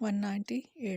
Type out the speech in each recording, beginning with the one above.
198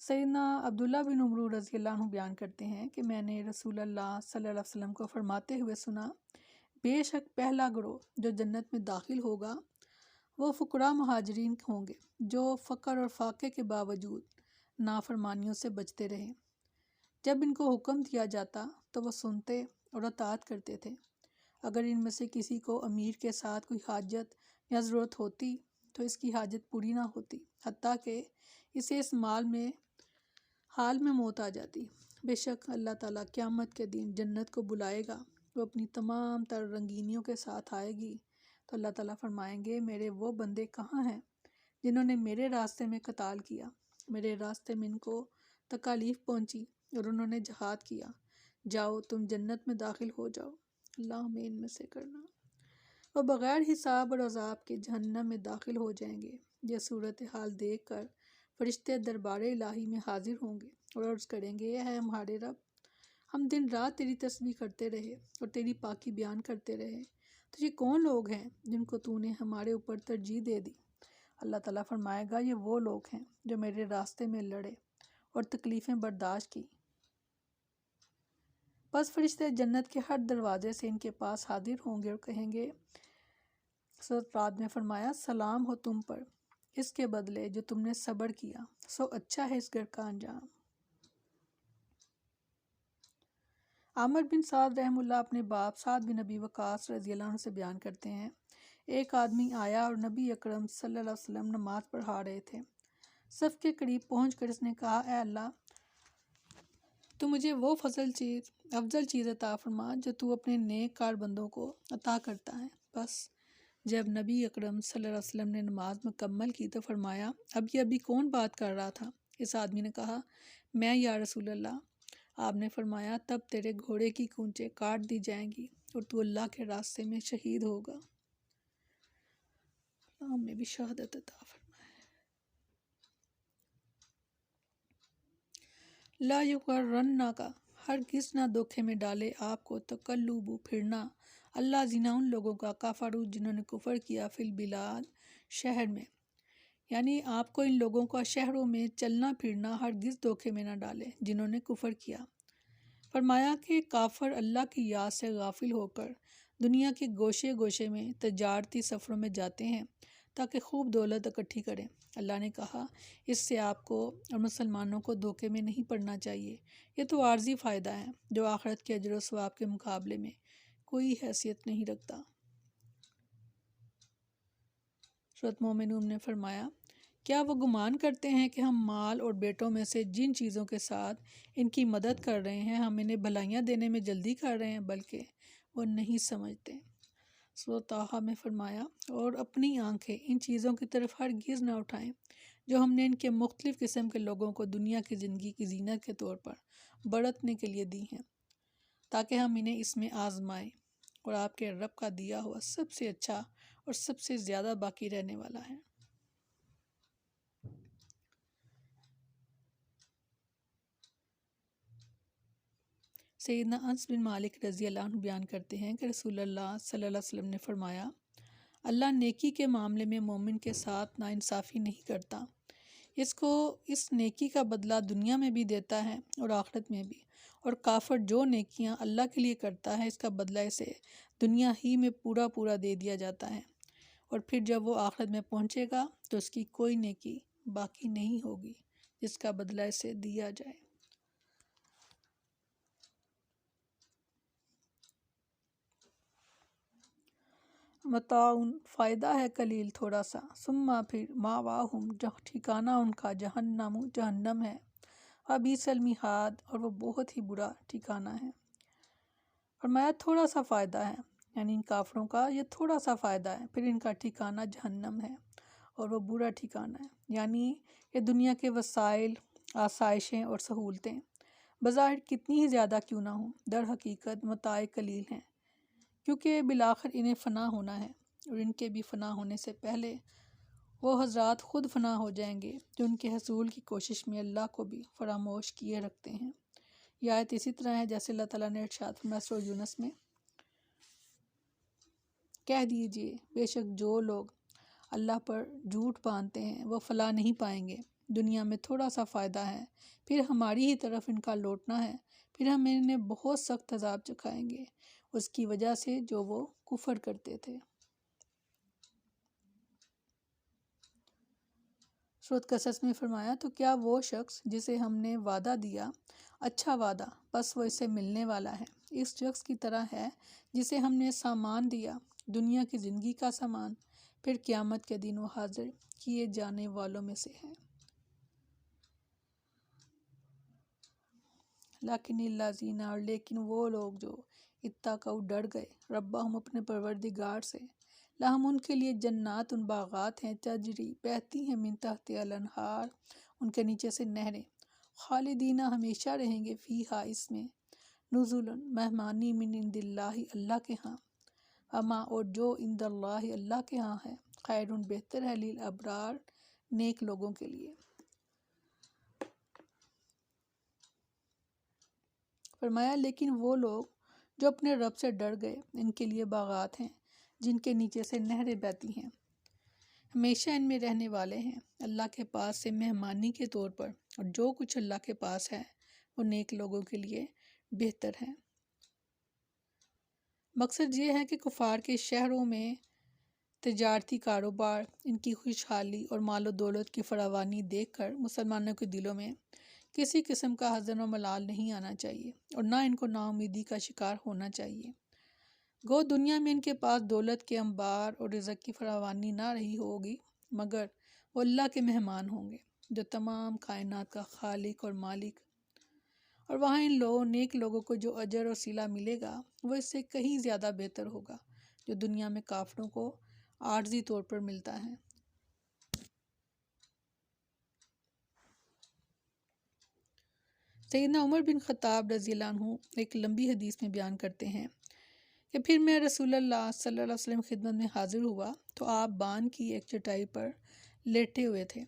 سیدنا عبداللہ بن عمرو رضی اللہ عنہ بیان کرتے ہیں کہ میں نے رسول اللہ صلی اللہ علیہ وسلم کو فرماتے ہوئے سنا، بے شک پہلا گروہ جو جنت میں داخل ہوگا وہ فقراء مہاجرین ہوں گے، جو فقر اور فاقے کے باوجود نافرمانیوں سے بچتے رہے۔ جب ان کو حکم دیا جاتا تو وہ سنتے اور اطاعت کرتے تھے۔ اگر ان میں سے کسی کو امیر کے ساتھ کوئی حاجت یا ضرورت ہوتی تو اس کی حاجت پوری نہ ہوتی، حتیٰ کہ اسے اس حال میں موت آ جاتی۔ بے شک اللہ تعالیٰ قیامت کے دن جنت کو بلائے گا، وہ اپنی تمام تر رنگینیوں کے ساتھ آئے گی، تو اللہ تعالیٰ فرمائیں گے، میرے وہ بندے کہاں ہیں جنہوں نے میرے راستے میں قتال کیا، میرے راستے میں ان کو تکالیف پہنچی اور انہوں نے جہاد کیا، جاؤ تم جنت میں داخل ہو جاؤ، اللہ ہمیں ان میں سے کرنا۔ وہ بغیر حساب اور عذاب کے جہنم میں داخل ہو جائیں گے۔ یہ صورتحال دیکھ کر فرشتے دربار الہی میں حاضر ہوں گے اور عرض کریں گے، اے ہے ہمارے رب، ہم دن رات تیری تسبیح کرتے رہے اور تیری پاکی بیان کرتے رہے، تو یہ کون لوگ ہیں جن کو تو نے ہمارے اوپر ترجیح دے دی؟ اللہ تعالیٰ فرمائے گا، یہ وہ لوگ ہیں جو میرے راستے میں لڑے اور تکلیفیں برداشت کی۔ بس فرشتے جنت کے ہر دروازے سے ان کے پاس حاضر ہوں گے اور کہیں گے، سورۃ رعد میں فرمایا، سلام ہو تم پر اس کے بدلے جو تم نے صبر کیا، سو اچھا ہے اس گھر کا انجام۔ عامر بن سعد رحمہ اللہ اپنے باپ سعد بن ابی وقاص رضی اللہ عنہ سے بیان کرتے ہیں، ایک آدمی آیا اور نبی اکرم صلی اللہ علیہ وسلم نماز پڑھا رہے تھے۔ صف کے قریب پہنچ کر اس نے کہا، اے اللہ، تو مجھے وہ افضل چیز عطا فرما جو تو اپنے نیک کار بندوں کو عطا کرتا ہے۔ بس جب نبی اکرم صلی اللہ علیہ وسلم نے نماز مکمل کی تو فرمایا، ابھی کون بات کر رہا تھا؟ اس آدمی نے کہا، میں یا رسول اللہ۔ آپ نے فرمایا، تب تیرے گھوڑے کی کونچیں کاٹ دی جائیں گی اور تو اللہ کے راستے میں شہید ہوگا۔ اللہ ہمیں بھی شہادت عطا فرمائے۔ لا یغرنک، ہرگز نہ دھوکے میں ڈالے آپ کو تقلب، پھرنا، اللہ زینا، ان لوگوں کا، کفروا، جنہوں نے کفر کیا، فی البلاد، شہر میں، یعنی آپ کو ان لوگوں کا شہروں میں چلنا پھرنا ہرگز دھوکے میں نہ ڈالے جنہوں نے کفر کیا۔ فرمایا کہ کافر اللہ کی یاد سے غافل ہو کر دنیا کے گوشے گوشے میں تجارتی سفروں میں جاتے ہیں تاکہ خوب دولت اکٹھی کریں۔ اللہ نے کہا، اس سے آپ کو اور مسلمانوں کو دھوکے میں نہیں پڑنا چاہیے، یہ تو عارضی فائدہ ہے جو آخرت کے اجر و ثواب کے مقابلے میں کوئی حیثیت نہیں رکھتا۔ سورۃ مومنون نے فرمایا، کیا وہ گمان کرتے ہیں کہ ہم مال اور بیٹوں میں سے جن چیزوں کے ساتھ ان کی مدد کر رہے ہیں ہم انہیں بھلائیاں دینے میں جلدی کر رہے ہیں، بلکہ وہ نہیں سمجھتے۔ سورۃ طٰہٰ میں فرمایا، اور اپنی آنکھیں ان چیزوں کی طرف ہرگز نہ اٹھائیں جو ہم نے ان کے مختلف قسم کے لوگوں کو دنیا کی زندگی کی زینت کے طور پر برتنے کے لیے دی ہیں، تاکہ ہم انہیں اس میں آزمائیں، اور آپ کے رب کا دیا ہوا سب سے اچھا اور سب سے زیادہ باقی رہنے والا ہے۔ سیدنا انس بن مالک رضی اللہ عنہ بیان کرتے ہیں کہ رسول اللہ صلی اللہ علیہ وسلم نے فرمایا، اللہ نیکی کے معاملے میں مومن کے ساتھ ناانصافی نہیں کرتا، اس نیکی کا بدلہ دنیا میں بھی دیتا ہے اور آخرت میں بھی، اور کافر جو نیکیاں اللہ کے لیے کرتا ہے اس کا بدلہ اسے دنیا ہی میں پورا دے دیا جاتا ہے، اور پھر جب وہ آخرت میں پہنچے گا تو اس کی کوئی نیکی باقی نہیں ہوگی جس کا بدلہ اسے دیا جائے۔ متاع، فائدہ ہے قلیل تھوڑا سا، ثم پھر مأواہم، ٹھکانہ ان کا جہنم، جہنم ہے، وبئس المہاد، اور وہ بہت ہی برا ٹھکانہ ہے۔ فرمایا تھوڑا سا فائدہ ہے، یعنی ان کافروں کا یہ تھوڑا سا فائدہ ہے، پھر ان کا ٹھکانہ جہنم ہے اور وہ برا ٹھکانہ ہے، یعنی یہ دنیا کے وسائل، آسائشیں اور سہولتیں بظاہر کتنی ہی زیادہ کیوں نہ ہوں، در حقیقت متاع قلیل ہیں، کیونکہ بالآخر انہیں فنا ہونا ہے، اور ان کے بھی فنا ہونے سے پہلے وہ حضرات خود فنا ہو جائیں گے جو ان کے حصول کی کوشش میں اللہ کو بھی فراموش کیے رکھتے ہیں۔ یہ آیت اسی طرح ہے جیسے اللہ تعالیٰ نے ارشاد فرمایا سورہ یونس میں، کہہ دیجئے بے شک جو لوگ اللہ پر جھوٹ باندھتے ہیں وہ فلاح نہیں پائیں گے، دنیا میں تھوڑا سا فائدہ ہے، پھر ہماری ہی طرف ان کا لوٹنا ہے، پھر ہم انہیں بہت سخت عذاب چکھائیں گے اس کی وجہ سے جو وہ کفر کرتے تھے۔ سورۃ قصص میں فرمایا تو کیا وہ شخص جسے ہم نے وعدہ دیا اچھا وعدہ بس وہ اسے ملنے والا ہے، اس شخص کی طرح ہے جسے ہم نے سامان دیا دنیا کی زندگی کا سامان، پھر قیامت کے دن وہ حاضر کیے جانے والوں میں سے ہے۔ لیکن الذین، اور لیکن وہ لوگ جو اتقوا ڈر گئے ربہم اپنے پروردگار سے، لہم ان کے لیے جنات ان باغات ہیں تجری بہتی ہیں من تحتہا الانہار ان کے نیچے سے نہریں، خالدین ہمیشہ رہیں گے فیہا اس میں، نزلا مہمانی من عند اللہ اللہ کے ہاں، اما اور جو عند اللہ اللہ کے ہاں ہے خیر بہتر ہے للابرار نیک لوگوں کے لیے۔ فرمایا لیکن وہ لوگ جو اپنے رب سے ڈر گئے ان کے لیے باغات ہیں جن کے نیچے سے نہریں بہتی ہیں، ہمیشہ ان میں رہنے والے ہیں اللہ کے پاس سے مہمانی کے طور پر، اور جو کچھ اللہ کے پاس ہے وہ نیک لوگوں کے لیے بہتر ہے۔ مقصد یہ ہے کہ کفار کے شہروں میں تجارتی کاروبار، ان کی خوشحالی اور مال و دولت کی فراوانی دیکھ کر مسلمانوں کے دلوں میں کسی قسم کا حزن و ملال نہیں آنا چاہیے اور نہ ان کو نا امیدی کا شکار ہونا چاہیے۔ گو دنیا میں ان کے پاس دولت کے انبار اور رزق کی فراوانی نہ رہی ہوگی، مگر وہ اللہ کے مہمان ہوں گے جو تمام کائنات کا خالق اور مالک، اور وہاں ان لوگوں نیک لوگوں کو جو اجر اور صلہ ملے گا وہ اس سے کہیں زیادہ بہتر ہوگا جو دنیا میں کافروں کو عارضی طور پر ملتا ہے۔ سیدنا عمر بن خطاب رضی اللہ عنہ ایک لمبی حدیث میں بیان کرتے ہیں کہ پھر میں رسول اللہ صلی اللہ علیہ وسلم خدمت میں حاضر ہوا تو آپ بان کی ایک چٹائی پر لیٹے ہوئے تھے،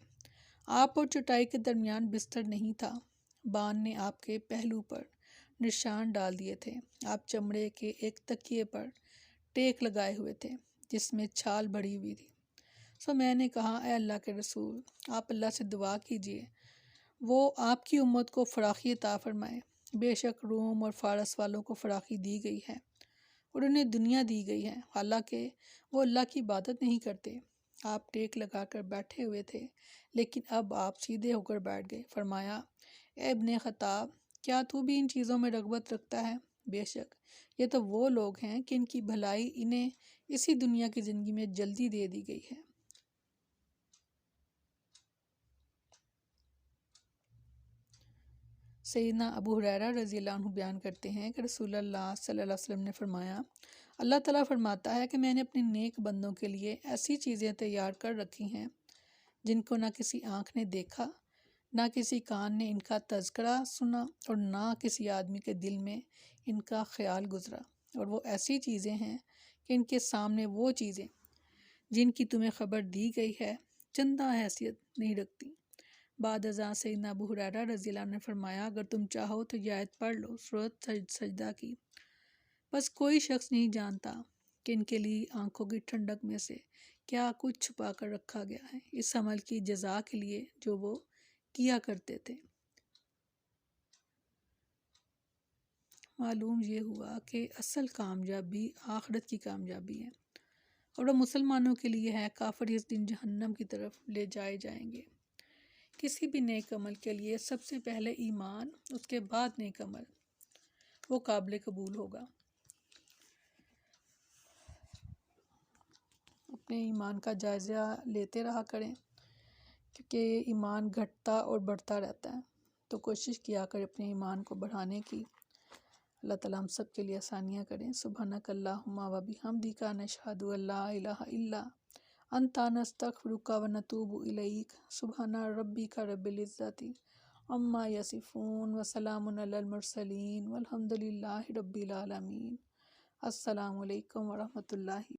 آپ اور چٹائی کے درمیان بستر نہیں تھا، بان نے آپ کے پہلو پر نشان ڈال دیے تھے، آپ چمڑے کے ایک تکیے پر ٹیک لگائے ہوئے تھے جس میں چھال بڑھی ہوئی تھی۔ سو میں نے کہا اے اللہ کے رسول، آپ اللہ سے دعا کیجئے وہ آپ کی امت کو فراخی عطا فرمائے، بے شک روم اور فارس والوں کو فراخی دی گئی ہے اور انہیں دنیا دی گئی ہے، حالانکہ وہ اللہ کی عبادت نہیں کرتے۔ آپ ٹیک لگا کر بیٹھے ہوئے تھے لیکن اب آپ سیدھے ہو کر بیٹھ گئے۔ فرمایا اے ابن خطاب، کیا تو بھی ان چیزوں میں رغبت رکھتا ہے؟ بے شک یہ تو وہ لوگ ہیں کہ ان کی بھلائی انہیں اسی دنیا کی زندگی میں جلدی دے دی گئی ہے۔ سیدنا ابو ہریرہ رضی اللہ عنہ بیان کرتے ہیں کہ رسول اللہ صلی اللہ علیہ وسلم نے فرمایا اللہ تعالیٰ فرماتا ہے کہ میں نے اپنے نیک بندوں کے لیے ایسی چیزیں تیار کر رکھی ہیں جن کو نہ کسی آنکھ نے دیکھا، نہ کسی کان نے ان کا تذکرہ سنا اور نہ کسی آدمی کے دل میں ان کا خیال گزرا، اور وہ ایسی چیزیں ہیں کہ ان کے سامنے وہ چیزیں جن کی تمہیں خبر دی گئی ہے چندہ حیثیت نہیں رکھتی۔ بعد ازاں سیدنا ابو ہریرہ رضی اللہ عنہ نے فرمایا اگر تم چاہو تو یہ آیت پڑھ لو، سورۃ سجدہ کی، بس کوئی شخص نہیں جانتا کہ ان کے لیے آنکھوں کی ٹھنڈک میں سے کیا کچھ چھپا کر رکھا گیا ہے اس عمل کی جزا کے لیے جو وہ کیا کرتے تھے۔ معلوم یہ ہوا کہ اصل کامیابی آخرت کی کامیابی ہے اور وہ مسلمانوں کے لیے ہے، کافر اس دن جہنم کی طرف لے جائے جائیں گے۔ کسی بھی نیک عمل کے لیے سب سے پہلے ایمان، اس کے بعد نیک عمل، وہ قابل قبول ہوگا۔ اپنے ایمان کا جائزہ لیتے رہا کریں کیونکہ ایمان گھٹتا اور بڑھتا رہتا ہے، تو کوشش کیا کریں اپنے ایمان کو بڑھانے کی۔ اللہ تعالیٰ ہم سب کے لیے آسانیاں کریں۔ سبحانک اللہم و بحمدک نشہد ان لا الہ الا انت نستغفرک و نتوب الیک۔ سبحان ربک رب العزت عما یصفون وسلام علی المرسلین والحمد للہ رب العالمین۔ السلام علیکم ورحمۃ اللہ۔